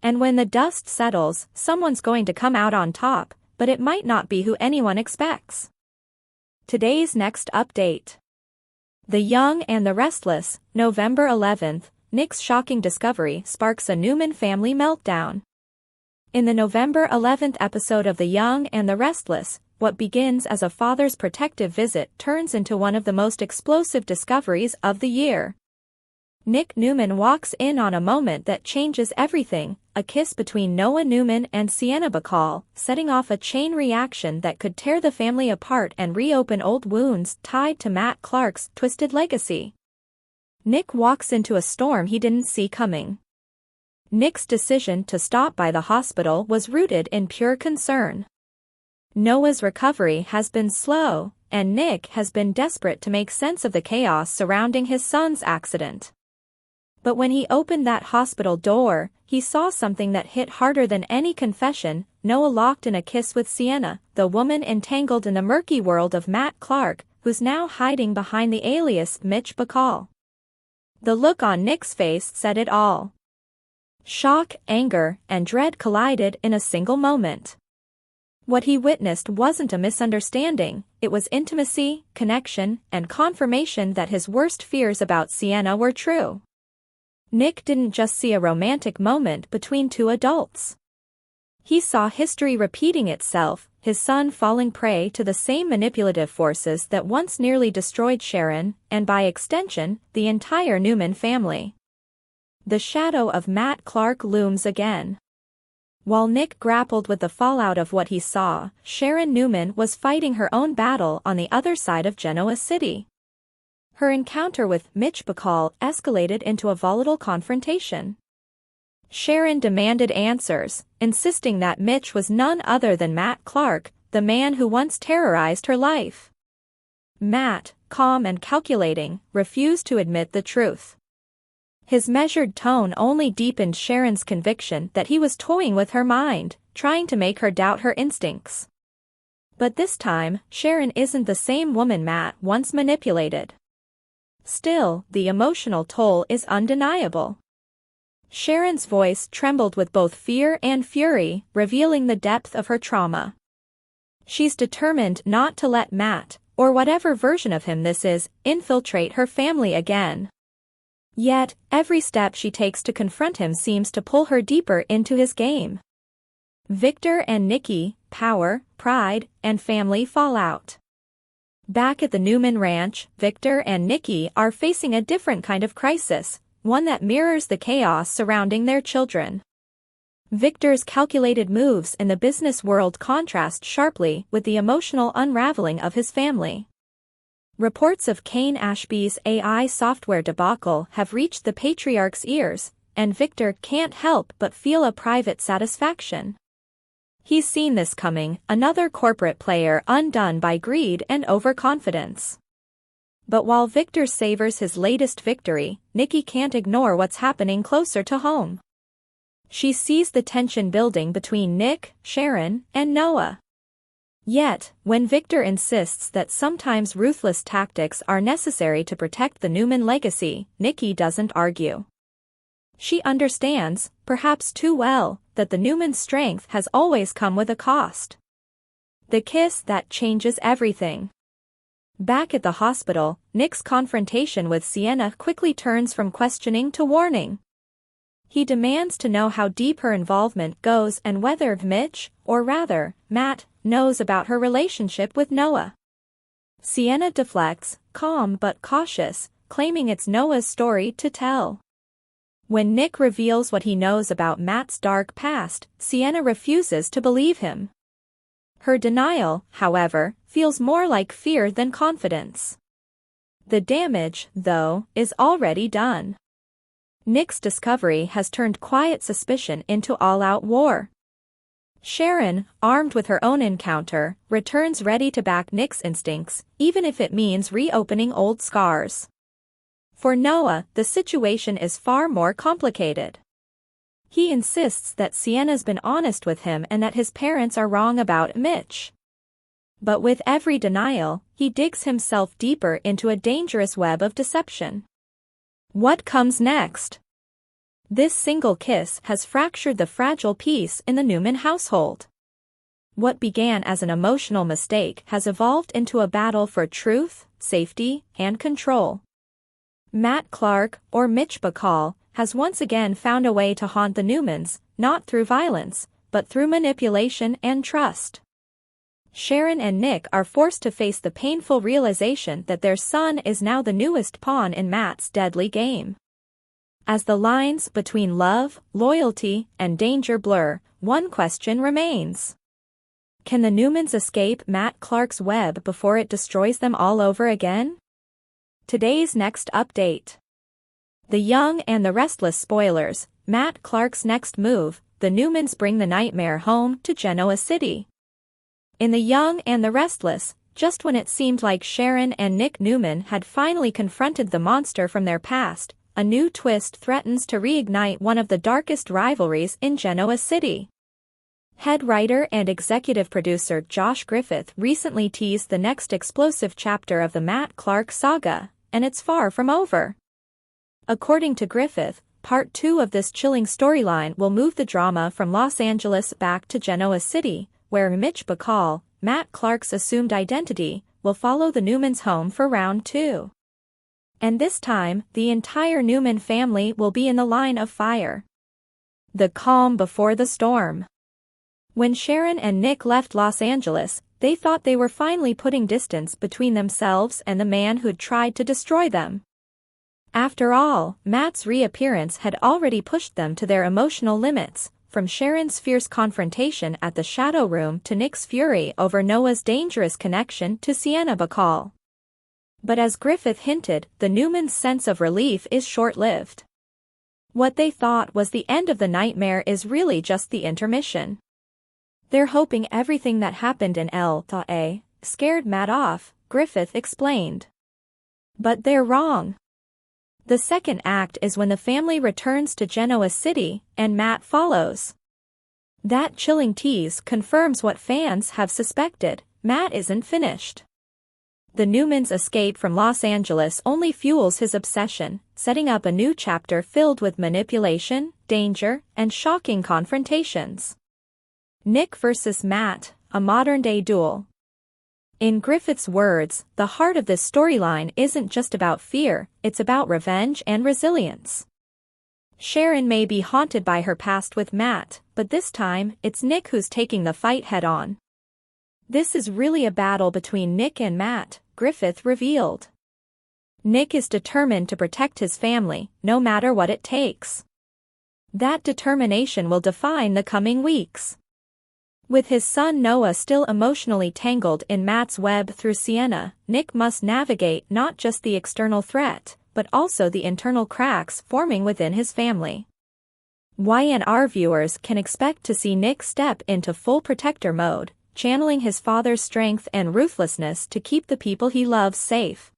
And when the dust settles, someone's going to come out on top, but it might not be who anyone expects. Today's next update. The Young and the Restless, November 11th, Nick's shocking discovery sparks a Newman family meltdown. In the November 11th episode of The Young and the Restless, what begins as a father's protective visit turns into one of the most explosive discoveries of the year. Nick Newman walks in on a moment that changes everything: a kiss between Noah Newman and Sienna Bacall, setting off a chain reaction that could tear the family apart and reopen old wounds tied to Matt Clark's twisted legacy. Nick walks into a storm he didn't see coming. Nick's decision to stop by the hospital was rooted in pure concern. Noah's recovery has been slow, and Nick has been desperate to make sense of the chaos surrounding his son's accident. But when he opened that hospital door, he saw something that hit harder than any confession: Noah locked in a kiss with Sienna, the woman entangled in the murky world of Matt Clark, who's now hiding behind the alias Mitch Bacall. The look on Nick's face said it all. Shock, anger, and dread collided in a single moment. What he witnessed wasn't a misunderstanding, it was intimacy, connection, and confirmation that his worst fears about Sienna were true. Nick didn't just see a romantic moment between two adults. He saw history repeating itself, his son falling prey to the same manipulative forces that once nearly destroyed Sharon, and by extension, the entire Newman family. The shadow of Matt Clark looms again. While Nick grappled with the fallout of what he saw, Sharon Newman was fighting her own battle on the other side of Genoa City. Her encounter with Mitch Bacall escalated into a volatile confrontation. Sharon demanded answers, insisting that Mitch was none other than Matt Clark, the man who once terrorized her life. Matt, calm and calculating, refused to admit the truth. His measured tone only deepened Sharon's conviction that he was toying with her mind, trying to make her doubt her instincts. But this time, Sharon isn't the same woman Matt once manipulated. Still, the emotional toll is undeniable. Sharon's voice trembled with both fear and fury, revealing the depth of her trauma. She's determined not to let Matt, or whatever version of him this is, infiltrate her family again. Yet, every step she takes to confront him seems to pull her deeper into his game. Victor and Nikki, power, pride, and family fallout. Back at the Newman Ranch, Victor and Nikki are facing a different kind of crisis, one that mirrors the chaos surrounding their children. Victor's calculated moves in the business world contrast sharply with the emotional unraveling of his family. Reports of Kane Ashby's AI software debacle have reached the patriarch's ears, and Victor can't help but feel a private satisfaction. He's seen this coming, another corporate player undone by greed and overconfidence. But while Victor savors his latest victory, Nikki can't ignore what's happening closer to home. She sees the tension building between Nick, Sharon, and Noah. Yet, when Victor insists that sometimes ruthless tactics are necessary to protect the Newman legacy, Nikki doesn't argue. She understands, perhaps too well, that the Newman strength has always come with a cost. The kiss that changes everything. Back at the hospital, Nick's confrontation with Sienna quickly turns from questioning to warning. He demands to know how deep her involvement goes and whether Mitch, or rather, Matt, knows about her relationship with Noah. Sienna deflects, calm but cautious, claiming it's Noah's story to tell. When Nick reveals what he knows about Matt's dark past, Sienna refuses to believe him. Her denial, however, feels more like fear than confidence. The damage, though, is already done. Nick's discovery has turned quiet suspicion into all-out war. Sharon, armed with her own encounter, returns ready to back Nick's instincts, even if it means reopening old scars. For Noah, the situation is far more complicated. He insists that Sienna's been honest with him and that his parents are wrong about Mitch. But with every denial, he digs himself deeper into a dangerous web of deception. What comes next? This single kiss has fractured the fragile peace in the Newman household. What began as an emotional mistake has evolved into a battle for truth, safety, and control. Matt Clark, or Mitch Bacall, has once again found a way to haunt the Newmans, not through violence, but through manipulation and trust. Sharon and Nick are forced to face the painful realization that their son is now the newest pawn in Matt's deadly game. As the lines between love, loyalty, and danger blur, one question remains. Can the Newmans escape Matt Clark's web before it destroys them all over again? Today's next update. The Young and the Restless spoilers, Matt Clark's next move, the Newmans bring the nightmare home to Genoa City. In The Young and the Restless, just when it seemed like Sharon and Nick Newman had finally confronted the monster from their past, a new twist threatens to reignite one of the darkest rivalries in Genoa City. Head writer and executive producer Josh Griffith recently teased the next explosive chapter of the Matt Clark saga, and it's far from over. According to Griffith, Part 2 of this chilling storyline will move the drama from Los Angeles back to Genoa City, where Mitch Bacall, Matt Clark's assumed identity, will follow the Newmans home for round 2. And this time, the entire Newman family will be in the line of fire. The calm before the storm. When Sharon and Nick left Los Angeles, they thought they were finally putting distance between themselves and the man who'd tried to destroy them. After all, Matt's reappearance had already pushed them to their emotional limits, from Sharon's fierce confrontation at the Shadow Room to Nick's fury over Noah's dangerous connection to Sienna Bacall. But as Griffith hinted, the Newmans' sense of relief is short-lived. What they thought was the end of the nightmare is really just the intermission. They're hoping everything that happened in L.A. scared Matt off, Griffith explained. But they're wrong. The second act is when the family returns to Genoa City, and Matt follows. That chilling tease confirms what fans have suspected: Matt isn't finished. The Newmans' escape from Los Angeles only fuels his obsession, setting up a new chapter filled with manipulation, danger, and shocking confrontations. Nick versus Matt, a modern-day duel. In Griffith's words, the heart of this storyline isn't just about fear, it's about revenge and resilience. Sharon may be haunted by her past with Matt, but this time, it's Nick who's taking the fight head-on. This is really a battle between Nick and Matt, Griffith revealed. Nick is determined to protect his family, no matter what it takes. That determination will define the coming weeks. With his son Noah still emotionally tangled in Matt's web through Sienna, Nick must navigate not just the external threat, but also the internal cracks forming within his family. Y&R viewers can expect to see Nick step into full protector mode, channeling his father's strength and ruthlessness to keep the people he loves safe.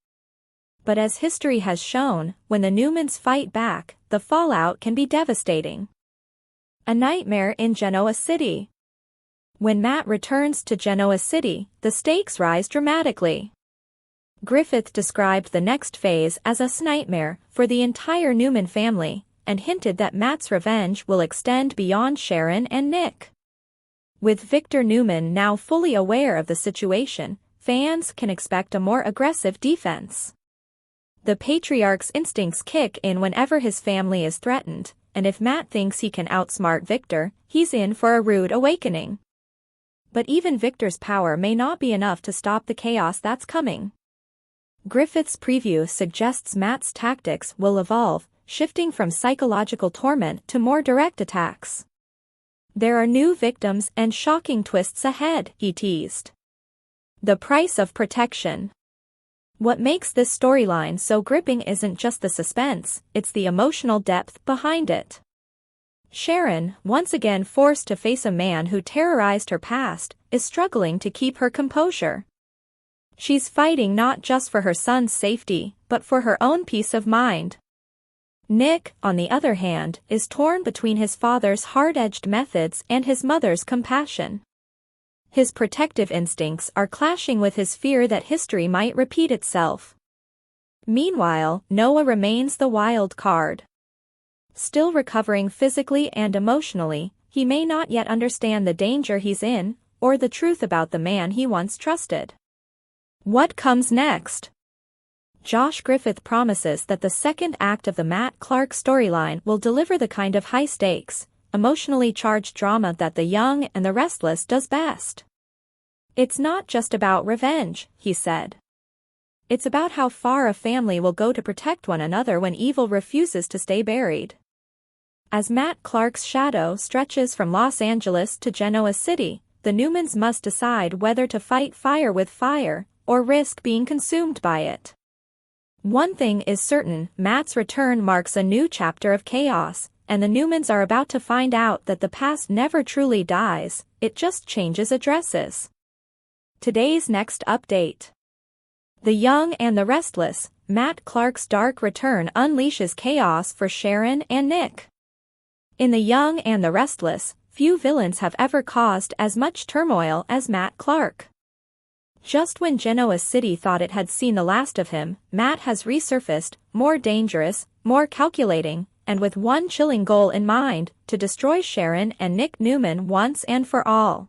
But as history has shown, when the Newmans fight back, the fallout can be devastating. A nightmare in Genoa City. When Matt returns to Genoa City, the stakes rise dramatically. Griffith described the next phase as a nightmare for the entire Newman family, and hinted that Matt's revenge will extend beyond Sharon and Nick. With Victor Newman now fully aware of the situation, fans can expect a more aggressive defense. The patriarch's instincts kick in whenever his family is threatened, and if Matt thinks he can outsmart Victor, he's in for a rude awakening. But even Victor's power may not be enough to stop the chaos that's coming. Griffith's preview suggests Matt's tactics will evolve, shifting from psychological torment to more direct attacks. There are new victims and shocking twists ahead, he teased. The price of protection. What makes this storyline so gripping isn't just the suspense, it's the emotional depth behind it. Sharon, once again forced to face a man who terrorized her past, is struggling to keep her composure. She's fighting not just for her son's safety, but for her own peace of mind. Nick, on the other hand, is torn between his father's hard-edged methods and his mother's compassion. His protective instincts are clashing with his fear that history might repeat itself. Meanwhile, Noah remains the wild card. Still recovering physically and emotionally, he may not yet understand the danger he's in, or the truth about the man he once trusted. What comes next? Josh Griffith promises that the second act of the Matt Clark storyline will deliver the kind of high-stakes, emotionally charged drama that The Young and the Restless does best. It's not just about revenge, he said. It's about how far a family will go to protect one another when evil refuses to stay buried. As Matt Clark's shadow stretches from Los Angeles to Genoa City, the Newmans must decide whether to fight fire with fire, or risk being consumed by it. One thing is certain, Matt's return marks a new chapter of chaos, and the Newmans are about to find out that the past never truly dies, it just changes addresses. Today's next update. The Young and the Restless, Matt Clark's dark return unleashes chaos for Sharon and Nick. In The Young and the Restless, few villains have ever caused as much turmoil as Matt Clark. Just when Genoa City thought it had seen the last of him, Matt has resurfaced, more dangerous, more calculating, and with one chilling goal in mind, to destroy Sharon and Nick Newman once and for all.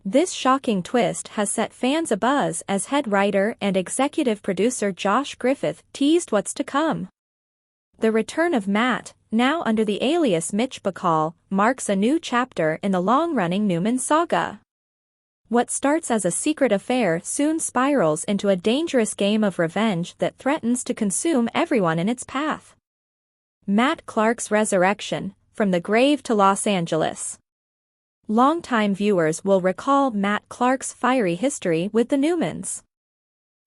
This shocking twist has set fans abuzz as head writer and executive producer Josh Griffith teased what's to come. The return of Matt, now under the alias Mitch Bacall, marks a new chapter in the long-running Newman saga. What starts as a secret affair soon spirals into a dangerous game of revenge that threatens to consume everyone in its path. Matt Clark's resurrection, from the grave to Los Angeles. Longtime viewers will recall Matt Clark's fiery history with the Newmans.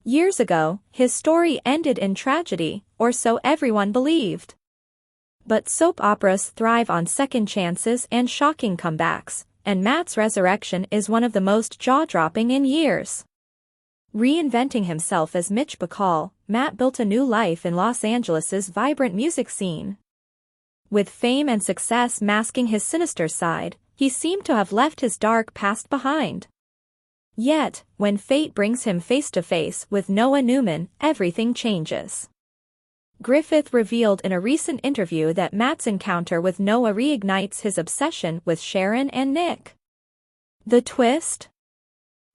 Years ago, his story ended in tragedy, or so everyone believed. But soap operas thrive on second chances and shocking comebacks, and Matt's resurrection is one of the most jaw-dropping in years. Reinventing himself as Mitch Bacall, Matt built a new life in Los Angeles' vibrant music scene. With fame and success masking his sinister side, he seemed to have left his dark past behind. Yet, when fate brings him face-to-face with Noah Newman, everything changes. Griffith revealed in a recent interview that Matt's encounter with Noah reignites his obsession with Sharon and Nick. The twist?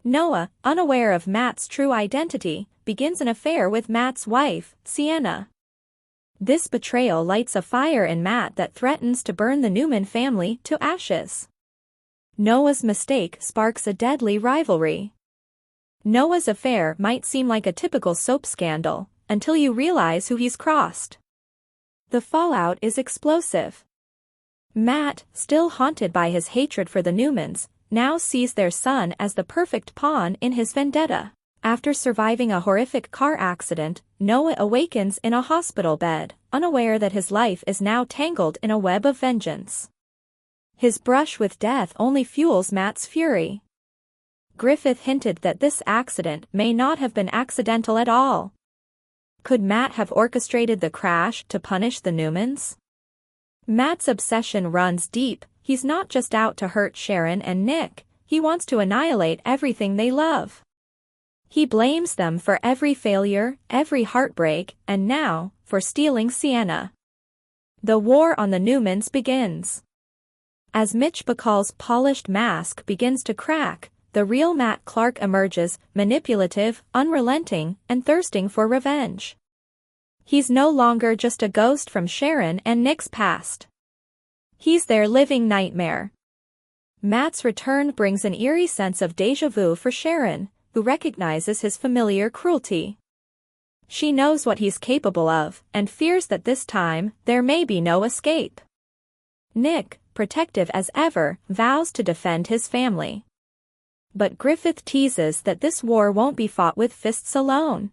Noah, unaware of Matt's true identity, begins an affair with Matt's wife, Sienna. This betrayal lights a fire in Matt that threatens to burn the Newman family to ashes. Noah's mistake sparks a deadly rivalry. Noah's affair might seem like a typical soap scandal, until you realize who he's crossed. The fallout is explosive. Matt, still haunted by his hatred for the Newmans, now sees their son as the perfect pawn in his vendetta. After surviving a horrific car accident, Noah awakens in a hospital bed, unaware that his life is now tangled in a web of vengeance. His brush with death only fuels Matt's fury. Griffith hinted that this accident may not have been accidental at all. Could Matt have orchestrated the crash to punish the Newmans? Matt's obsession runs deep. He's not just out to hurt Sharon and Nick, he wants to annihilate everything they love. He blames them for every failure, every heartbreak, and now, for stealing Sienna. The war on the Newmans begins. As Mitch Bacall's polished mask begins to crack, the real Matt Clark emerges, manipulative, unrelenting, and thirsting for revenge. He's no longer just a ghost from Sharon and Nick's past. He's their living nightmare. Matt's return brings an eerie sense of déjà vu for Sharon, who recognizes his familiar cruelty. She knows what he's capable of, and fears that this time, there may be no escape. Nick, protective as ever, vows to defend his family. But Griffith teases that this war won't be fought with fists alone.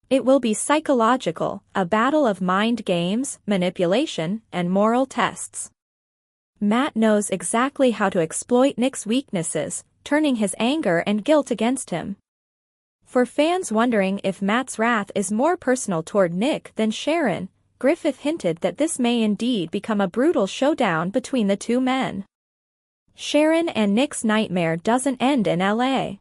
It will be psychological, a battle of mind games, manipulation, and moral tests. Matt knows exactly how to exploit Nick's weaknesses, turning his anger and guilt against him. For fans wondering if Matt's wrath is more personal toward Nick than Sharon, Griffith hinted that this may indeed become a brutal showdown between the two men. Sharon and Nick's nightmare doesn't end in LA.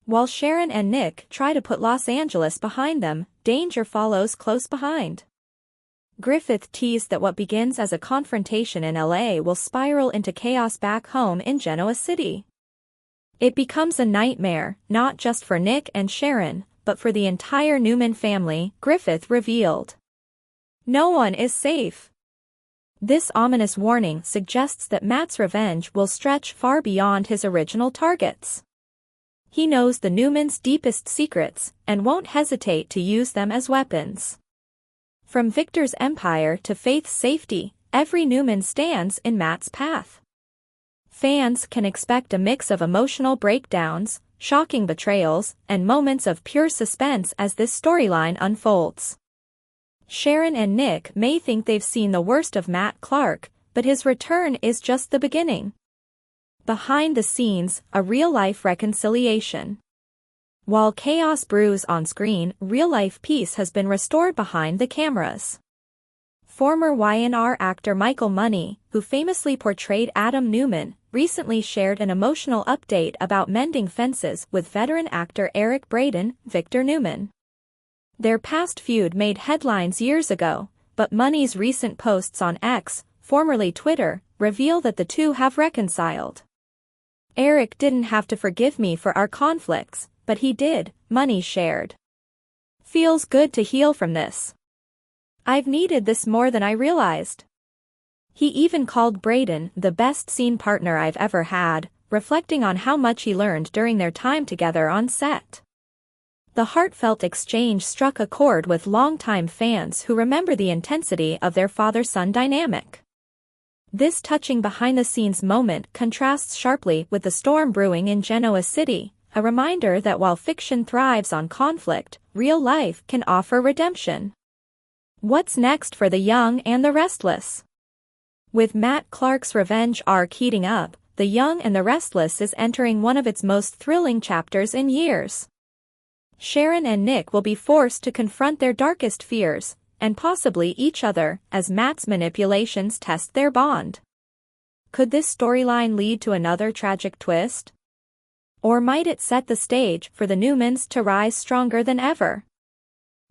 While Sharon and Nick try to put Los Angeles behind them, danger follows close behind. Griffith teased that what begins as a confrontation in LA will spiral into chaos back home in Genoa City. It becomes a nightmare, not just for Nick and Sharon, but for the entire Newman family, Griffith revealed. No one is safe. This ominous warning suggests that Matt's revenge will stretch far beyond his original targets. He knows the Newmans' deepest secrets, and won't hesitate to use them as weapons. From Victor's empire to Faith's safety, every Newman stands in Matt's path. Fans can expect a mix of emotional breakdowns, shocking betrayals, and moments of pure suspense as this storyline unfolds. Sharon and Nick may think they've seen the worst of Matt Clark, but his return is just the beginning. Behind the scenes, a real-life reconciliation. While chaos brews on screen, real-life peace has been restored behind the cameras. Former YNR actor Michael Money, who famously portrayed Adam Newman, recently shared an emotional update about mending fences with veteran actor Eric Braeden, Victor Newman. Their past feud made headlines years ago, but Money's recent posts on X, formerly Twitter, reveal that the two have reconciled. Eric didn't have to forgive me for our conflicts, but he did, Money shared. Feels good to heal from this. I've needed this more than I realized. He even called Brayden the best scene partner I've ever had, reflecting on how much he learned during their time together on set. The heartfelt exchange struck a chord with longtime fans who remember the intensity of their father-son dynamic. This touching behind-the-scenes moment contrasts sharply with the storm brewing in Genoa City, a reminder that while fiction thrives on conflict, real life can offer redemption. What's next for The Young and the Restless? With Matt Clark's revenge arc heating up, The Young and the Restless is entering one of its most thrilling chapters in years. Sharon and Nick will be forced to confront their darkest fears, and possibly each other, as Matt's manipulations test their bond. Could this storyline lead to another tragic twist? Or might it set the stage for the Newmans to rise stronger than ever?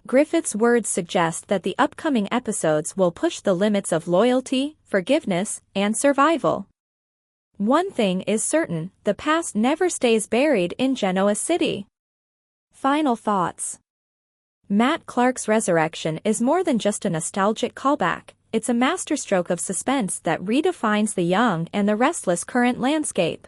Griffith's words suggest that the upcoming episodes will push the limits of loyalty, forgiveness, and survival. One thing is certain, the past never stays buried in Genoa City. Final thoughts. Matt Clark's resurrection is more than just a nostalgic callback, it's a masterstroke of suspense that redefines The Young and the Restless current landscape.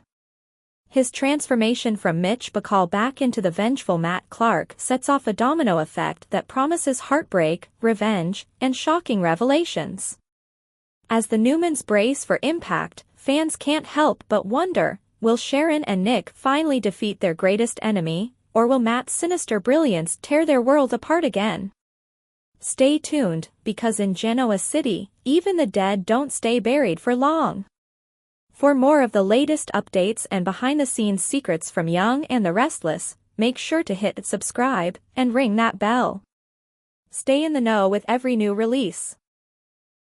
His transformation from Mitch Bacall back into the vengeful Matt Clark sets off a domino effect that promises heartbreak, revenge, and shocking revelations. As the Newmans brace for impact, fans can't help but wonder, will Sharon and Nick finally defeat their greatest enemy, or will Matt's sinister brilliance tear their world apart again? Stay tuned, because in Genoa City, even the dead don't stay buried for long. For more of the latest updates and behind-the-scenes secrets from Young and the Restless, make sure to hit subscribe and ring that bell. Stay in the know with every new release.